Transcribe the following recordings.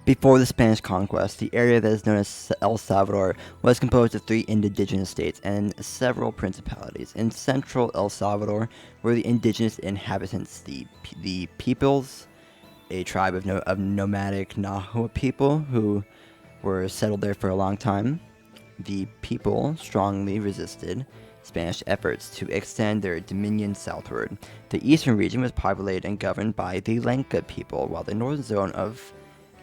Before the Spanish conquest, the area that is known as El Salvador was composed of three indigenous states and several principalities. In central El Salvador were the indigenous inhabitants, the peoples, a tribe of nomadic Nahua people who were settled there for a long time. The people strongly resisted Spanish efforts to extend their dominion southward. The eastern region was populated and governed by the Lenca people, while the northern zone of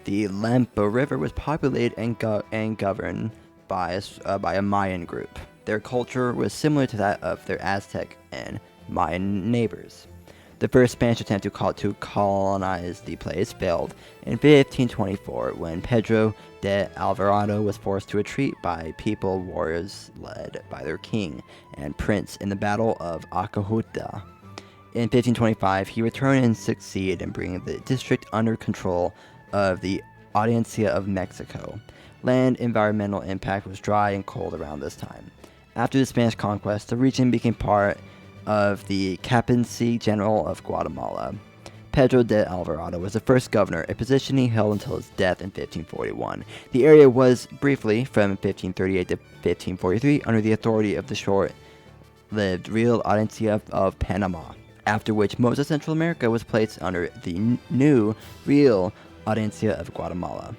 the Lempa River was populated and governed by a Mayan group. Their culture was similar to that of their Aztec and Mayan neighbors. The first Spanish attempt to colonize the place failed in 1524 when Pedro de Alvarado was forced to retreat by people warriors led by their king and prince in the Battle of Acajuta. In 1525, he returned and succeeded in bringing the district under control of the Audiencia of Mexico. Land environmental impact was dry and cold around this time. After the Spanish conquest, the region became part of the Captaincy General of Guatemala. Pedro de Alvarado was the first governor, a position he held until his death in 1541. The area was briefly, from 1538 to 1543, under the authority of the short-lived Real Audiencia of Panama, after which most of Central America was placed under the new Real Audiencia of Guatemala.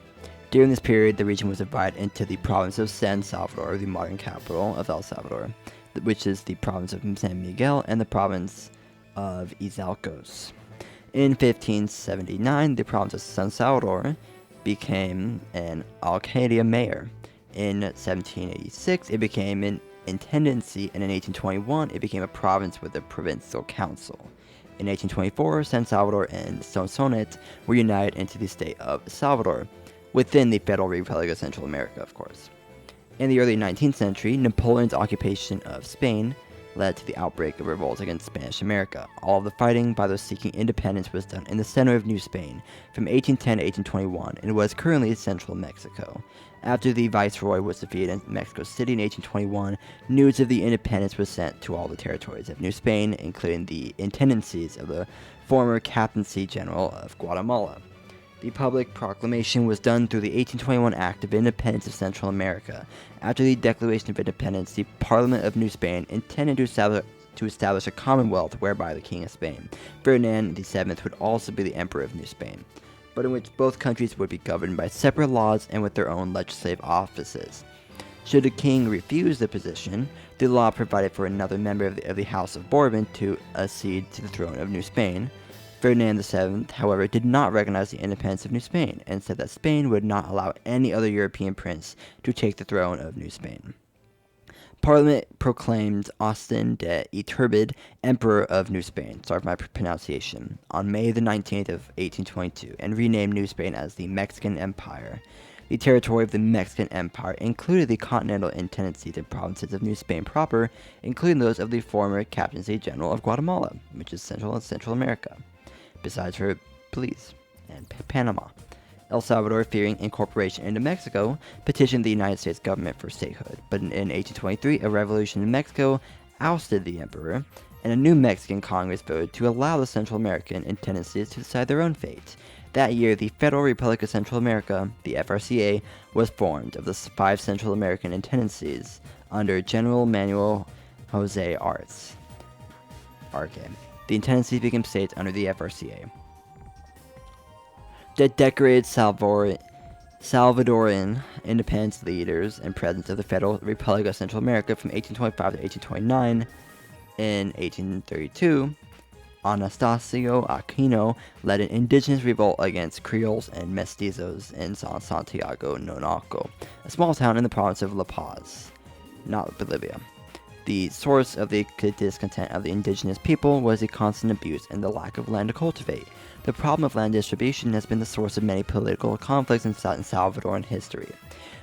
During this period, the region was divided into the province of San Salvador, the modern capital of El Salvador, which is the province of San Miguel, and the province of Izalcos. In 1579, the province of San Salvador became an alcaldia mayor. In 1786, it became an intendancy, and in 1821, it became a province with a provincial council. In 1824, San Salvador and Sonsonate were united into the state of Salvador, within the Federal Republic of Central America, of course. In the early 19th century, Napoleon's occupation of Spain led to the outbreak of revolts against Spanish America. All of the fighting by those seeking independence was done in the center of New Spain from 1810 to 1821, and was currently central Mexico. After the viceroy was defeated in Mexico City in 1821, news of the independence was sent to all the territories of New Spain, including the intendancies of the former Captaincy General of Guatemala. The public proclamation was done through the 1821 Act of Independence of Central America. After the Declaration of Independence, the Parliament of New Spain intended to establish a commonwealth whereby the King of Spain, Ferdinand VII, would also be the Emperor of New Spain, but in which both countries would be governed by separate laws and with their own legislative offices. Should the king refuse the position, the law provided for another member of the House of Bourbon to accede to the throne of New Spain. Ferdinand VII, however, did not recognize the independence of New Spain, and said that Spain would not allow any other European prince to take the throne of New Spain. Parliament proclaimed Austin de Iturbide Emperor of New Spain, sorry for my pronunciation, on May the 19th of 1822, and renamed New Spain as the Mexican Empire. The territory of the Mexican Empire included the continental intendancies and provinces of New Spain proper, including those of the former Captaincy General of Guatemala, which is Central America, besides for Belize and Panama. El Salvador, fearing incorporation into Mexico, petitioned the United States government for statehood, but in 1823, a revolution in Mexico ousted the emperor, and a new Mexican Congress voted to allow the Central American intendancies to decide their own fate. That year, the Federal Republic of Central America, the FRCA, was formed of the 5 Central American intendancies under General Manuel Jose Arce. The intendancies became states under the FRCA. The decorated Salvadoran independence leaders and presidents of the Federal Republic of Central America from 1825 to 1829. In 1832, Anastasio Aquino led an indigenous revolt against Creoles and Mestizos in Santiago Nonaco, a small town in the province of La Paz, not Bolivia. The source of the discontent of the indigenous people was the constant abuse and the lack of land to cultivate. The problem of land distribution has been the source of many political conflicts in Salvadoran history.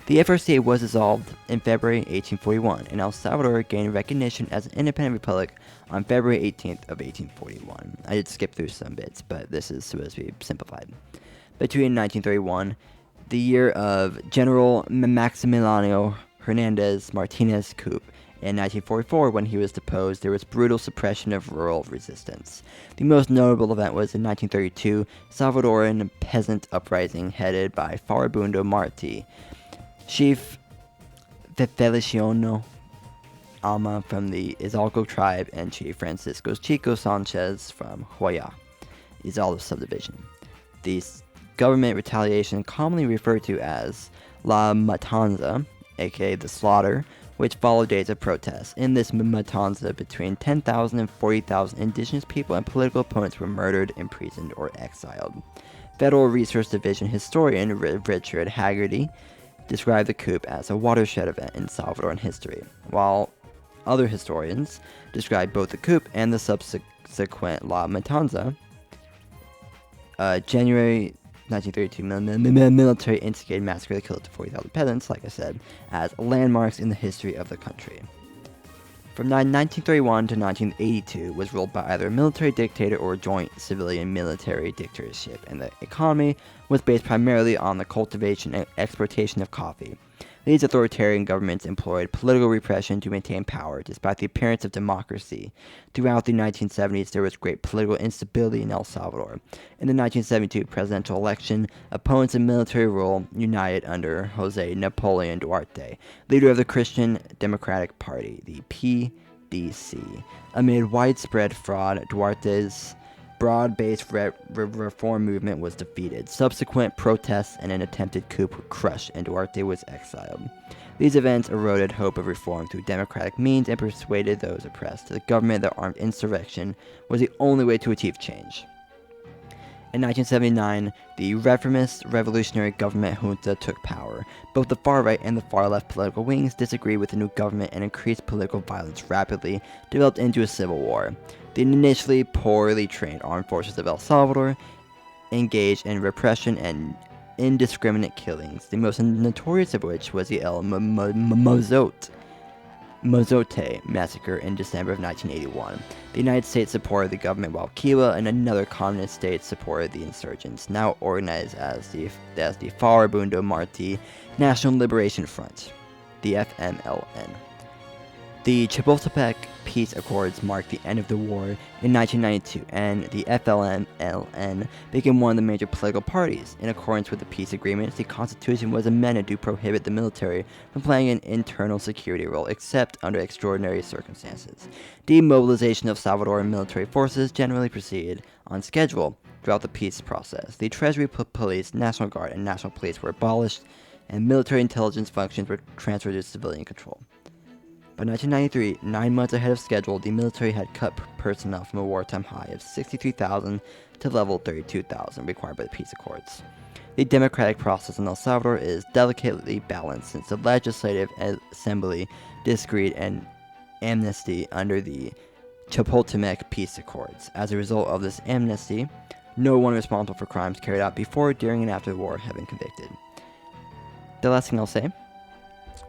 The FRCA was dissolved in February 1841, and El Salvador gained recognition as an independent republic on February 18th of 1841. I did skip through some bits, but this is supposed to be simplified. Between 1931, the year of General Maximiliano Hernandez Martinez coup, In 1944, when he was deposed, there was brutal suppression of rural resistance. The most notable event was in 1932, Salvadoran peasant uprising headed by Farabundo Martí, Chief Feliciano Alma from the Izalco tribe, and Chief Francisco Chico Sanchez from Hoya, Izalco subdivision. The government retaliation, commonly referred to as La Matanza, aka the slaughter, which followed days of protests. In this matanza, between 10,000 and 40,000 indigenous people and political opponents were murdered, imprisoned, or exiled. Federal Research Division historian Richard Haggerty described the coup as a watershed event in Salvadoran history, while other historians described both the coup and the subsequent La Matanza, January 1932 military instigated massacre that killed up to 40,000 peasants, like I said, as landmarks in the history of the country. From 1931 to 1982 was ruled by either a military dictator or a joint civilian-military dictatorship, and the economy was based primarily on the cultivation and exploitation of coffee. These authoritarian governments employed political repression to maintain power, despite the appearance of democracy. Throughout the 1970s, there was great political instability in El Salvador. In the 1972 presidential election, opponents of military rule united under Jose Napoleon Duarte, leader of the Christian Democratic Party, the PDC. Amid widespread fraud, Duarte's broad-based reform movement was defeated. Subsequent protests and an attempted coup were crushed, and Duarte was exiled. These events eroded hope of reform through democratic means and persuaded those oppressed to the government that armed insurrection was the only way to achieve change. In 1979, the reformist revolutionary government junta took power. Both the far-right and the far-left political wings disagreed with the new government, and increased political violence rapidly developed into a civil war. The initially poorly trained armed forces of El Salvador engaged in repression and indiscriminate killings, the most notorious of which was the El Mozote massacre in December of 1981. The United States supported the government, while Cuba and another communist state supported the insurgents, now organized as the Farabundo Martí National Liberation Front, the FMLN. The Chapultepec Peace Accords marked the end of the war in 1992, and the FMLN became one of the major political parties. In accordance with the peace agreements, the Constitution was amended to prohibit the military from playing an internal security role except under extraordinary circumstances. Demobilization of Salvadoran military forces generally proceeded on schedule throughout the peace process. The Treasury Police, National Guard, and National Police were abolished, and military intelligence functions were transferred to civilian control. By 1993, 9 months ahead of schedule, the military had cut personnel from a wartime high of 63,000 to level 32,000 required by the peace accords. The democratic process in El Salvador is delicately balanced, since the legislative assembly disagreed an amnesty under the Chapultepec Peace Accords. As a result of this amnesty, no one responsible for crimes carried out before, during, and after the war have been convicted. The last thing I'll say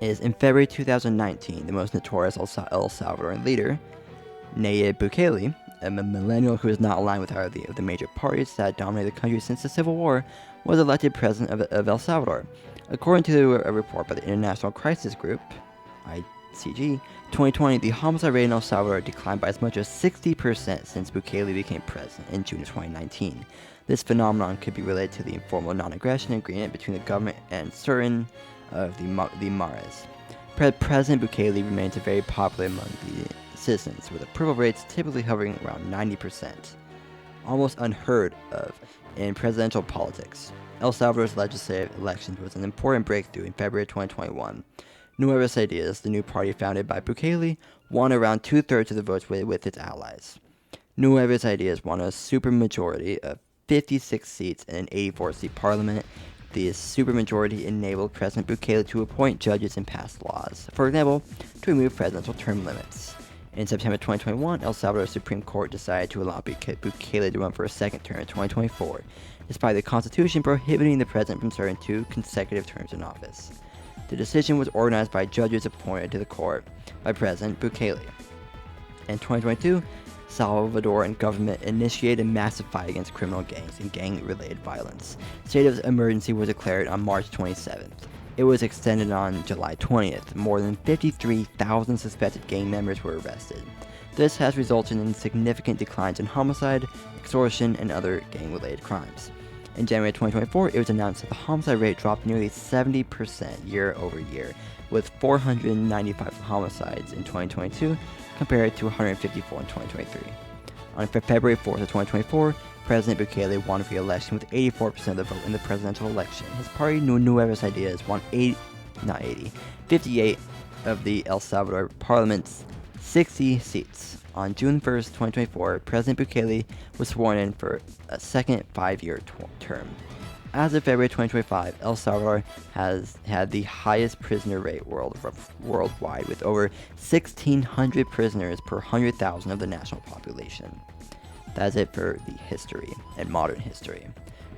is in February 2019, the most notorious El Salvadoran leader, Nayib Bukele, a millennial who is not aligned with either of the major parties that dominated the country since the Civil War, was elected president of El Salvador. According to a report by the International Crisis Group, ICG, 2020, the homicide rate in El Salvador declined by as much as 60% since Bukele became president in June of 2019. This phenomenon could be related to the informal non-aggression agreement between the government and certain of the Maras. President Bukele remains very popular among the citizens, with approval rates typically hovering around 90%, almost unheard of in presidential politics. El Salvador's legislative elections was an important breakthrough in February 2021. Nuevas Ideas, the new party founded by Bukele, won around two-thirds of the votes with its allies. Nuevas Ideas won a supermajority of 56 seats in an 84-seat parliament. The supermajority enabled President Bukele to appoint judges and pass laws, for example, to remove presidential term limits. In September 2021, El Salvador's Supreme Court decided to allow Bukele to run for a second term in 2024, despite the Constitution prohibiting the president from serving 2 consecutive terms in office. The decision was organized by judges appointed to the court by President Bukele. In 2022, Salvadoran government initiated a massive fight against criminal gangs and gang-related violence. State of emergency was declared on March 27th. it was extended on July 20th. More than 53,000 suspected gang members were arrested. This has resulted in significant declines in homicide, extortion, and other gang-related crimes. In January 2024, it was announced that the homicide rate dropped nearly 70% year over year, with 495 homicides in 2022 compared to 154 in 2023. On February 4th of 2024, President Bukele won re-election with 84% of the vote in the presidential election. His party, Nuevas Ideas, won 58 of the El Salvador Parliament's 60 seats. On June 1st, 2024, President Bukele was sworn in for a second 5-year term. As of February 2025, El Salvador has had the highest prisoner rate worldwide, with over 1,600 prisoners per 100,000 of the national population. That is it for the history and modern history.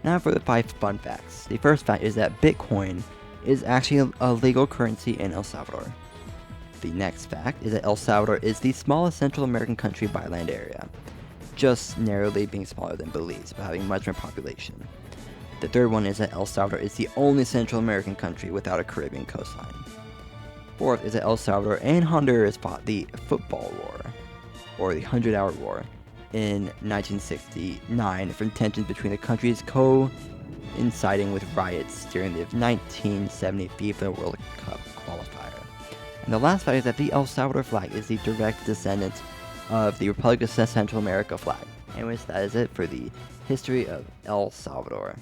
Now for the 5 fun facts. The first fact is that Bitcoin is actually a legal currency in El Salvador. The next fact is that El Salvador is the smallest Central American country by land area, just narrowly being smaller than Belize, but having much more population. The third one is that El Salvador is the only Central American country without a Caribbean coastline. Fourth is that El Salvador and Honduras fought the Football War, or the 100-Hour War, in 1969 from tensions between the countries coinciding with riots during the 1970 FIFA World Cup qualifier. And the last fact is that the El Salvador flag is the direct descendant of the Republic of Central America flag. Anyways, that is it for the history of El Salvador.